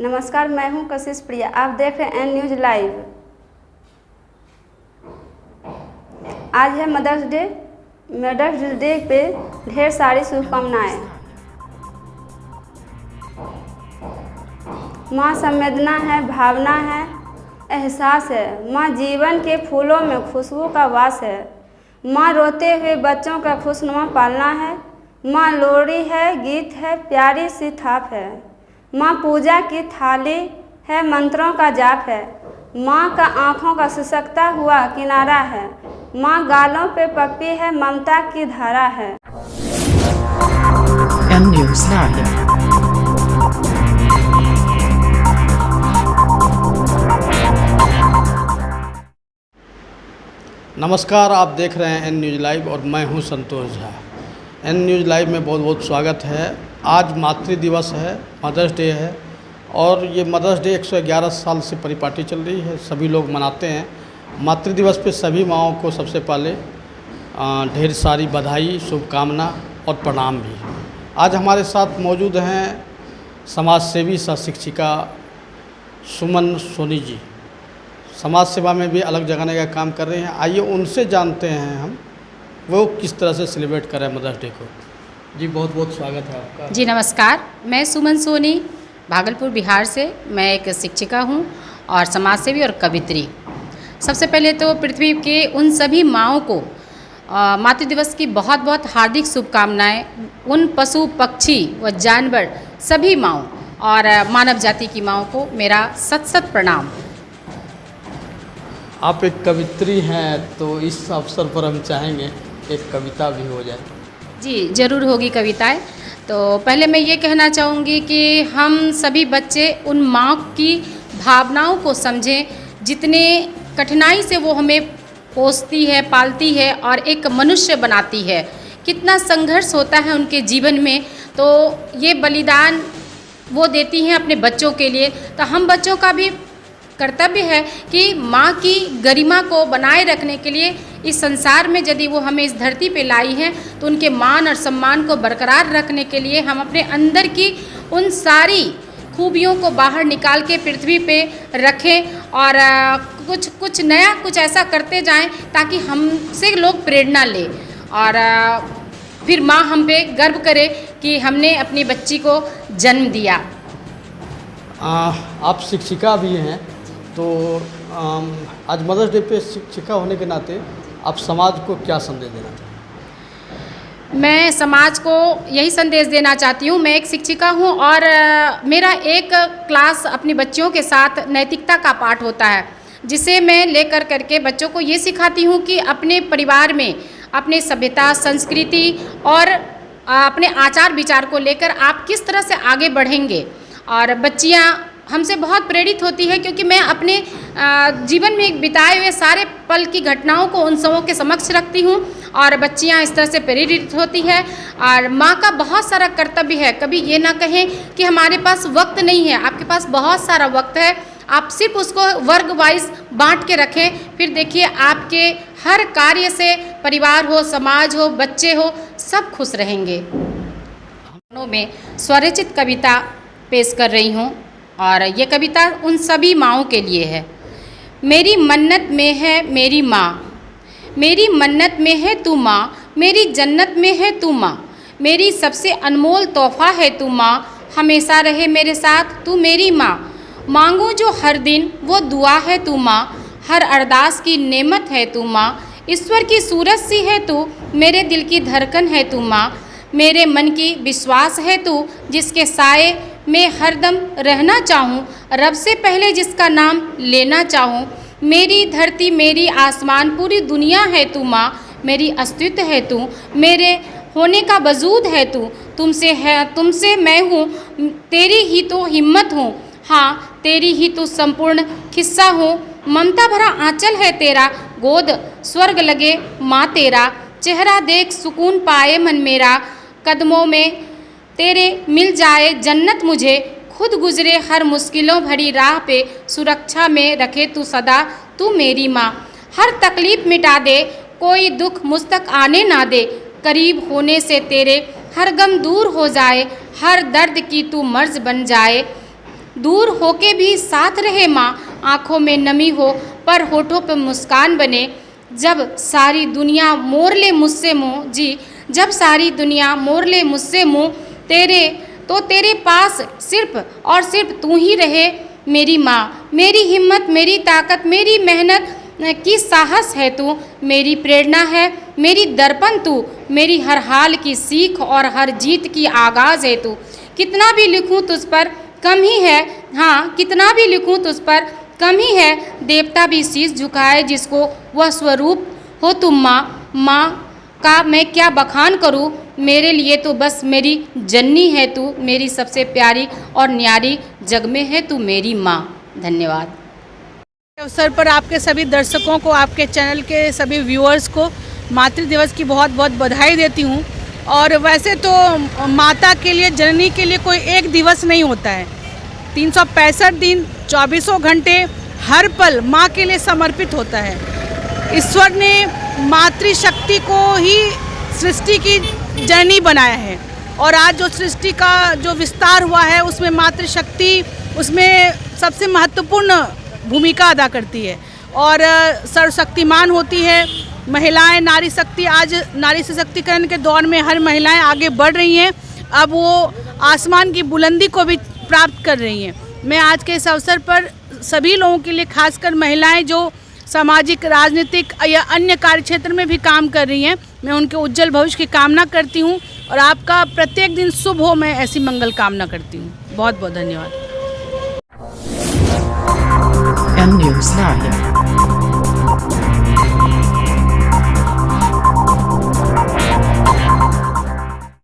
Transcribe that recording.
नमस्कार, मैं हूं कशिश प्रिया। आप देख रहे हैं एन न्यूज़ लाइव। आज है मदर्स डे पे ढेर सारी शुभकामनाएं। माँ संवेदना है, भावना है, एहसास है। माँ जीवन के फूलों में खुशबू का वास है। माँ रोते हुए बच्चों का खुशनुमा पालना है। माँ लोरी है, गीत है, प्यारी सी थाप है। माँ पूजा की थाली है, मंत्रों का जाप है। माँ का आँखों का सिसकता हुआ किनारा है। माँ गालों पे पप्पी है, ममता की धारा है। N news live. नमस्कार, आप देख रहे हैं एन न्यूज़ लाइव और मैं हूं Santosh Jha. N news live में बहुत बहुत स्वागत है। आज मातृ दिवस है, मदर्स डे है और ये मदर्स डे 111 साल से परिपाटी चल रही है, सभी लोग मनाते हैं। मातृ दिवस पे सभी माँओं को सबसे पहले ढेर सारी बधाई, शुभकामना और प्रणाम भी। आज हमारे साथ मौजूद हैं समाज सेवी सह शिक्षिका सुमन सोनी जी। समाज सेवा में भी अलग जगाने का काम कर रहे हैं। आइए उनसे जानते हैं हम वो किस तरह से सेलिब्रेट कर रहे हैं मदर्स डे को। जी बहुत बहुत स्वागत है आपका। जी नमस्कार, मैं सुमन सोनी, भागलपुर बिहार से। मैं एक शिक्षिका हूँ और समाज सेवी और कवित्री। सबसे पहले तो पृथ्वी के उन सभी माँओं को मातृ दिवस की बहुत बहुत हार्दिक शुभकामनाएं। उन पशु पक्षी व जानवर सभी माँओं और मानव जाति की माँओं को मेरा सत सत प्रणाम। आप एक कवित्री हैं तो इस अवसर पर हम चाहेंगे एक कविता भी हो जाए। जी ज़रूर होगी कविताएं। तो पहले मैं ये कहना चाहूँगी कि हम सभी बच्चे उन माँ की भावनाओं को समझें, जितने कठिनाई से वो हमें पोसती है, पालती है और एक मनुष्य बनाती है। कितना संघर्ष होता है उनके जीवन में, तो ये बलिदान वो देती हैं अपने बच्चों के लिए। तो हम बच्चों का भी कर्तव्य है कि माँ की गरिमा को बनाए रखने के लिए इस संसार में यदि वो हमें इस धरती पे लाई हैं तो उनके मान और सम्मान को बरकरार रखने के लिए हम अपने अंदर की उन सारी खूबियों को बाहर निकाल के पृथ्वी पे रखें और कुछ नया कुछ ऐसा करते जाएं ताकि हमसे लोग प्रेरणा लें और फिर माँ हम पे गर्व करे कि हमने अपनी बच्ची को जन्म दिया। आप शिक्षिका भी हैं तो आज मदर्स डे पे शिक्षिका होने के नाते आप समाज को क्या संदेश देना चाहते हैं? मैं समाज को यही संदेश देना चाहती हूँ। मैं एक शिक्षिका हूँ और मेरा एक क्लास अपनी बच्चियों के साथ नैतिकता का पाठ होता है, जिसे मैं लेकर करके बच्चों को ये सिखाती हूँ कि अपने परिवार में अपने सभ्यता, संस्कृति और अपने आचार विचार को लेकर आप किस तरह से आगे बढ़ेंगे। और बच्चियाँ हमसे बहुत प्रेरित होती है क्योंकि मैं अपने जीवन में बिताए हुए सारे पल की घटनाओं को उन सबों के समक्ष रखती हूँ और बच्चियाँ इस तरह से प्रेरित होती है। और माँ का बहुत सारा कर्तव्य है, कभी ये ना कहें कि हमारे पास वक्त नहीं है। आपके पास बहुत सारा वक्त है, आप सिर्फ उसको वर्ग वाइज बांट के रखें, फिर देखिए आपके हर कार्य से परिवार हो, समाज हो, बच्चे हो, सब खुश रहेंगे। में स्वरचित कविता पेश कर रही हूँ और ये कविता उन सभी माँओं के लिए है। मेरी मन्नत में है मेरी माँ, मेरी मन्नत में है तू माँ, मेरी जन्नत में है तू माँ, मेरी सबसे अनमोल तोहफा है तू माँ, हमेशा रहे मेरे साथ तू मेरी माँ। मांगूँ जो हर दिन वो दुआ है तू माँ, हर अरदास की नेमत है तू माँ, ईश्वर की सूरत सी है तू, मेरे दिल की धड़कन है तू माँ, मेरे मन की विश्वास है तू, जिसके साए मैं हरदम रहना चाहूँ, रब से पहले जिसका नाम लेना चाहूँ। मेरी धरती मेरी आसमान पूरी दुनिया है तू माँ, मेरी अस्तित्व है तू, मेरे होने का वजूद है तू, तुमसे है तुमसे मैं हूँ, तेरी ही तो हिम्मत हूँ, हाँ तेरी ही तो संपूर्ण खिस्सा हूँ। ममता भरा आंचल है तेरा, गोद स्वर्ग लगे माँ तेरा, चेहरा देख सुकून पाए मन मेरा, कदमों में तेरे मिल जाए जन्नत मुझे, खुद गुजरे हर मुश्किलों भरी राह पे, सुरक्षा में रखे तू सदा तू मेरी माँ। हर तकलीफ मिटा दे, कोई दुख मुझ तक आने ना दे, करीब होने से तेरे हर गम दूर हो जाए, हर दर्द की तू मर्ज बन जाए। दूर होके भी साथ रहे माँ, आँखों में नमी हो पर होठों पे मुस्कान बने। जब सारी दुनिया मोड़ ले मुझसे मुँह, जी जब सारी दुनिया मोड़ ले मुझसे मुँह, तेरे पास सिर्फ और सिर्फ तू ही रहे मेरी माँ। मेरी हिम्मत, मेरी ताकत, मेरी मेहनत की साहस है तू, मेरी प्रेरणा है, मेरी दर्पण तू, मेरी हर हाल की सीख और हर जीत की आगाज़ है तू। कितना भी लिखूं तुझ पर कम ही है, हाँ कितना भी लिखूं तुझ पर कम ही है, देवता भी शीश झुकाए जिसको वह स्वरूप हो तुम माँ। माँ का मैं क्या बखान करूँ, मेरे लिए तो बस मेरी जननी है तू, मेरी सबसे प्यारी और न्यारी, जग में है तू मेरी माँ। धन्यवाद। अवसर पर आपके सभी दर्शकों को, आपके चैनल के सभी व्यूअर्स को मातृ दिवस की बहुत बहुत बधाई देती हूँ। और वैसे तो माता के लिए, जननी के लिए कोई एक दिवस नहीं होता है, 365 दिन 24 घंटे हर पल माँ के लिए समर्पित होता है। ईश्वर ने मातृशक्ति को ही सृष्टि की जननी बनाया है और आज जो सृष्टि का जो विस्तार हुआ है उसमें मातृशक्ति उसमें सबसे महत्वपूर्ण भूमिका अदा करती है और सर्वशक्तिमान होती है। महिलाएं, नारी शक्ति, आज नारी सशक्तिकरण के दौर में हर महिलाएं आगे बढ़ रही हैं, अब वो आसमान की बुलंदी को भी प्राप्त कर रही हैं। मैं आज के इस अवसर पर सभी लोगों के लिए, खासकर महिलाएं जो सामाजिक, राजनीतिक या अन्य कार्य क्षेत्र में भी काम कर रही हैं, मैं उनके उज्जवल भविष्य की कामना करती हूं और आपका प्रत्येक दिन शुभ हो, मैं ऐसी मंगल कामना करती हूं। बहुत बहुत धन्यवाद। N News Now.